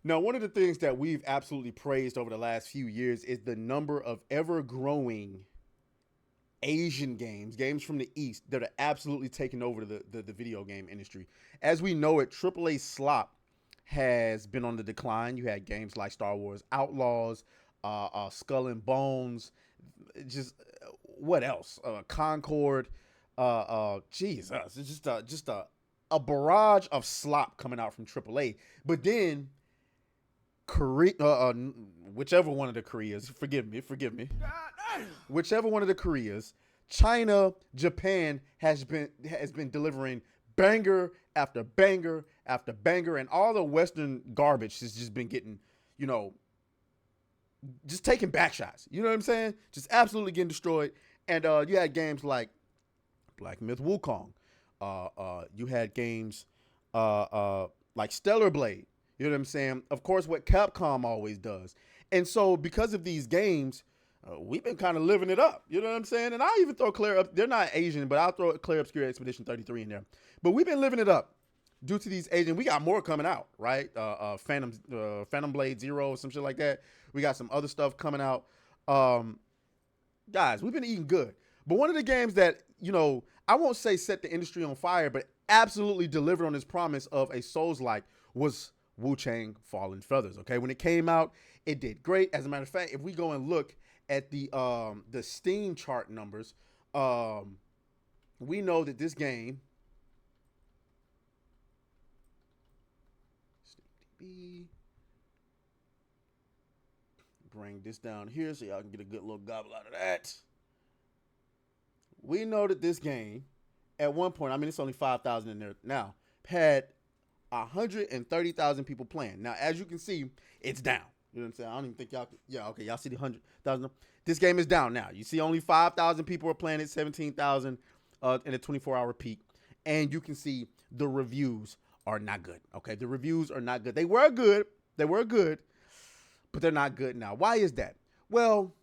Now, one of the things that we've absolutely praised over the last few years is the number of ever-growing Asian games, games from the East that are absolutely taking over the video game industry. As we know it, AAA slop has been on the decline. You had games like Star Wars Outlaws, Skull and Bones, just what else? Concord. Jesus, it's just a barrage of slop coming out from AAA. But then Korea, whichever one of the Koreas, forgive me, whichever one of the Koreas, China, Japan has been delivering banger after banger after banger, and all the Western garbage has just been getting, you know, just taking back shots. You know what I'm saying? Just absolutely getting destroyed. And you had games like Black Myth Wukong. You had games like Stellar Blade. You know what I'm saying? Of course, what Capcom always does. And so, because of these games, we've been kind of living it up. You know what I'm saying? And I'll even throw Clear Up. They're not Asian, but I'll throw Clear Obscure Expedition 33 in there. But we've been living it up due to these Asian. We got more coming out, right? Phantom Blade Zero, some shit like that. We got some other stuff coming out. Guys, we've been eating good. But one of the games that, I won't say set the industry on fire, but absolutely delivered on this promise of a Souls-like was WuChang Fallen Feathers. Okay, when it came out, it did great. As a matter of fact, if we go and look at the Steam chart numbers, we know that this game, bring this down here so y'all can get a good little gobble out of that. We know that this game, at one point, I mean, it's only 5,000 in there now, had 130,000 people playing. Now, as you can see, it's down. You know what I'm saying? I don't even think y'all, yeah, okay, y'all see the 100,000. This game is down now. You see only 5,000 people are playing it, 17,000 in a 24-hour peak. And you can see the reviews are not good, okay? The reviews are not good. They were good, but they're not good now. Why is that? Well,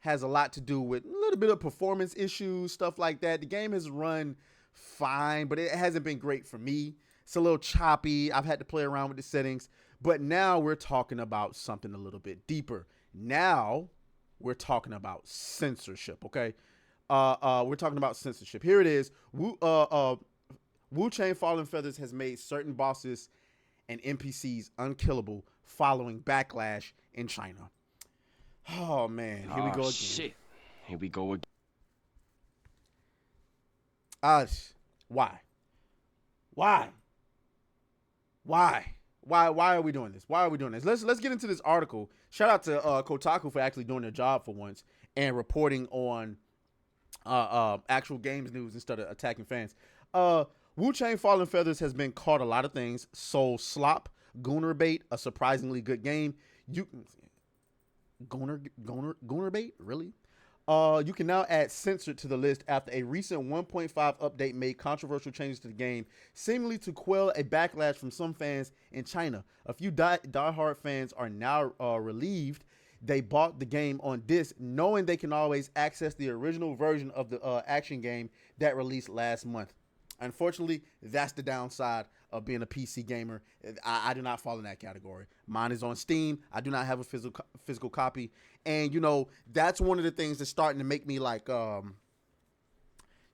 has a lot to do with a little bit of performance issues, stuff like that. The game has run fine, but it hasn't been great for me. It's a little choppy. I've had to play around with the settings. But now we're talking about something a little bit deeper. Now we're talking about censorship, okay? We're talking about censorship. Here it is. WuChang Fallen Feathers has made certain bosses and NPCs unkillable following backlash in China. Oh, man. Here we go again. Shit. Here we go again. Why? Why? Why are we doing this? Why are we doing this? Let's get into this article. Shout out to Kotaku for actually doing their job for once and reporting on actual games news instead of attacking fans. WuChang Fallen Feathers has been called a lot of things. Soul slop, Gooner bait, a surprisingly good game. Gooner bait, really? You can now add censored to the list after a recent 1.5 update made controversial changes to the game, seemingly to quell a backlash from some fans in China. A few diehard fans are now relieved they bought the game on disc, knowing they can always access the original version of the action game that released last month. Unfortunately, that's the downside of being a PC gamer. I do not fall in that category. Mine is on Steam. I do not have a physical copy. And, that's one of the things that's starting to make me like, you know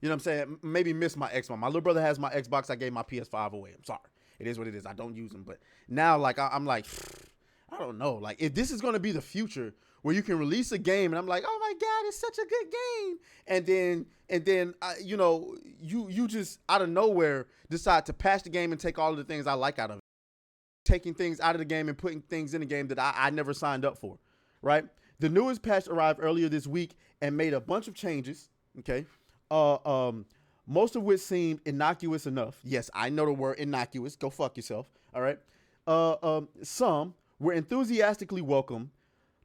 what I'm saying? Maybe miss my Xbox. My little brother has my Xbox. I gave my PS5 away. I'm sorry. It is what it is. I don't use them. But now, like, I'm like, I don't know. Like, if this is going to be the future where you can release a game and I'm like, oh my God, it's such a good game. And then you just out of nowhere decide to patch the game and take all of the things I like out of it. Taking things out of the game and putting things in the game that I never signed up for, right? The newest patch arrived earlier this week and made a bunch of changes, okay? Most of which seemed innocuous enough. Yes, I know the word innocuous. Go fuck yourself, all right? Some were enthusiastically welcome,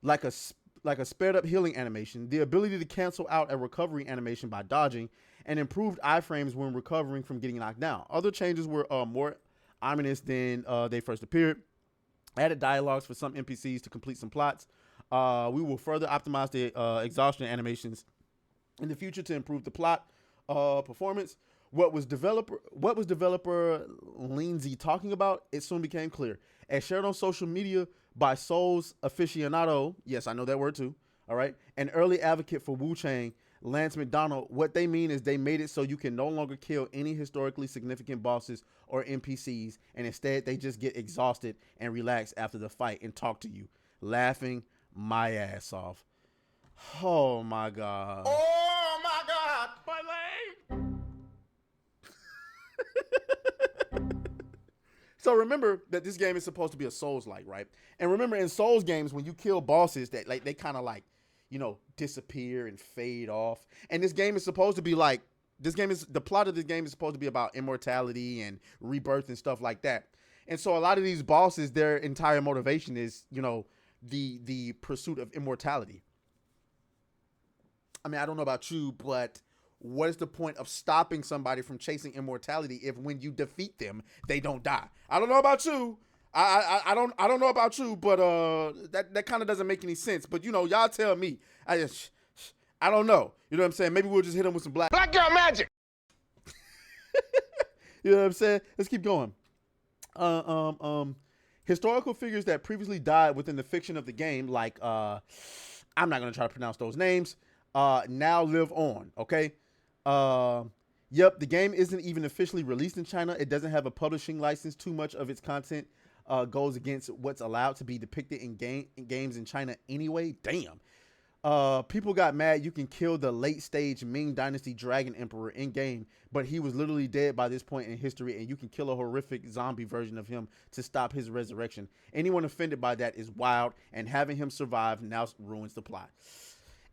like a sped up healing animation, the ability to cancel out a recovery animation by dodging, and improved iframes when recovering from getting knocked down. Other changes were more ominous than they first appeared. Added dialogues for some NPCs to complete some plots. We will further optimize the exhaustion animations in the future to improve the plot performance. What was developer Lindsay talking about? It soon became clear. As shared on social media by Souls aficionado, yes, I know that word too. All right, an early advocate for WuChang, Lance McDonald. What they mean is they made it so you can no longer kill any historically significant bosses or NPCs, and instead they just get exhausted and relax after the fight and talk to you, laughing my ass off. Oh my god. Oh my god. My leg! So remember that this game is supposed to be a Souls-like, right? And remember in Souls games, when you kill bosses, that like they kind of like, you know, disappear and fade off. And this game is supposed to be like, the plot of this game is supposed to be about immortality and rebirth and stuff like that. And so a lot of these bosses, their entire motivation is, you know, the pursuit of immortality. I mean, I don't know about you, but what is the point of stopping somebody from chasing immortality if when you defeat them, they don't die? I don't know about you. I don't know about you, but that kind of doesn't make any sense. But you know, y'all tell me. I don't know. You know what I'm saying? Maybe we'll just hit them with some black girl magic. You know what I'm saying? Let's keep going. Historical figures that previously died within the fiction of the game, like I'm not gonna try to pronounce those names, now live on. Okay. Yep, the game isn't even officially released in China. It doesn't have a publishing license. Too much of its content goes against what's allowed to be depicted in games in China anyway. Damn. People got mad you can kill the late stage Ming Dynasty Dragon Emperor in game, but he was literally dead by this point in history, and you can kill a horrific zombie version of him to stop his resurrection. Anyone offended by that is wild, and having him survive now ruins the plot.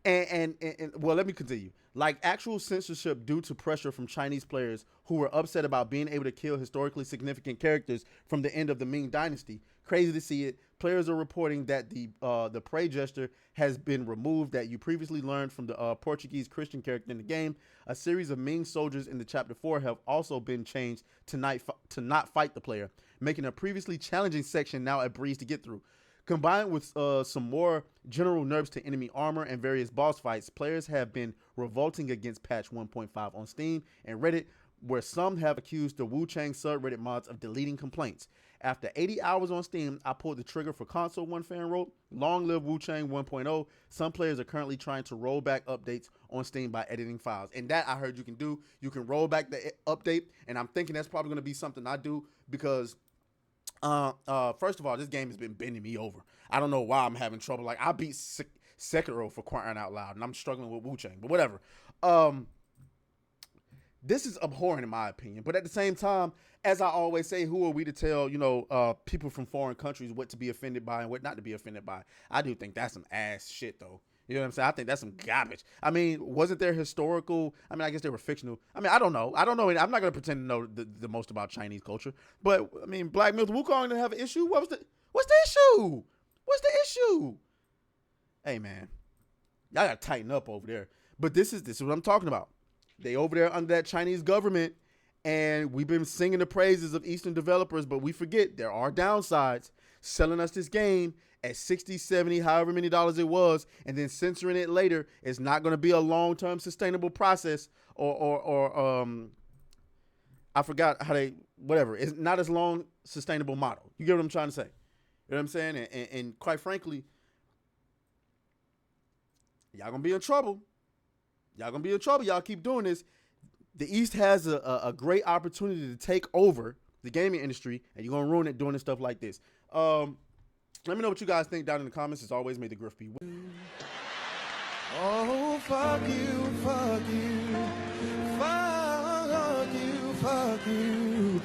And well, let me continue. Like actual censorship due to pressure from Chinese players who were upset about being able to kill historically significant characters from the end of the Ming Dynasty. Crazy to see it. Players are reporting that the prey gesture has been removed that you previously learned from the Portuguese Christian character in the game. A series of Ming soldiers in the chapter 4 have also been changed to not fight the player, making a previously challenging section now a breeze to get through. Combined with some more general nerfs to enemy armor and various boss fights, players have been revolting against patch 1.5 on Steam and Reddit, where some have accused the WuChang subreddit mods of deleting complaints. After 80 hours on Steam, I pulled the trigger for console, one fan wrote. Long live WuChang 1.0. Some players are currently trying to roll back updates on Steam by editing files. And that I heard you can do. You can roll back the update, and I'm thinking that's probably going to be something I do because first of all, this game has been bending me over. I don't know why I'm having trouble. Like, I beat Sekiro for crying out loud, and I'm struggling with WuChang, but whatever. This is abhorrent in my opinion, but at the same time, as I always say, who are we to tell, you know, people from foreign countries what to be offended by and what not to be offended by? I do think that's some ass shit, though. You know what I'm saying? I think that's some garbage. I mean, wasn't there historical? I mean, I guess they were fictional. I mean, I don't know. I'm not going to pretend to know the most about Chinese culture. But, I mean, Black Myth Wukong didn't have an issue. What's the issue? What's the issue? Hey, man. Y'all got to tighten up over there. But this is what I'm talking about. They over there under that Chinese government, and we've been singing the praises of Eastern developers, but we forget there are downsides. Selling us this game at 60, 70, however many dollars it was, and then censoring it later is not going to be a long-term sustainable process or I forgot how whatever. It's not as long sustainable model. You get what I'm trying to say? You know what I'm saying? And quite frankly, y'all going to be in trouble. Y'all going to be in trouble. Y'all keep doing this. The East has a great opportunity to take over the gaming industry, and you're going to ruin it doing stuff like this. Let me know what you guys think down in the comments. As always, may the grift be with you. Oh, fuck you, fuck you, fuck you, fuck you.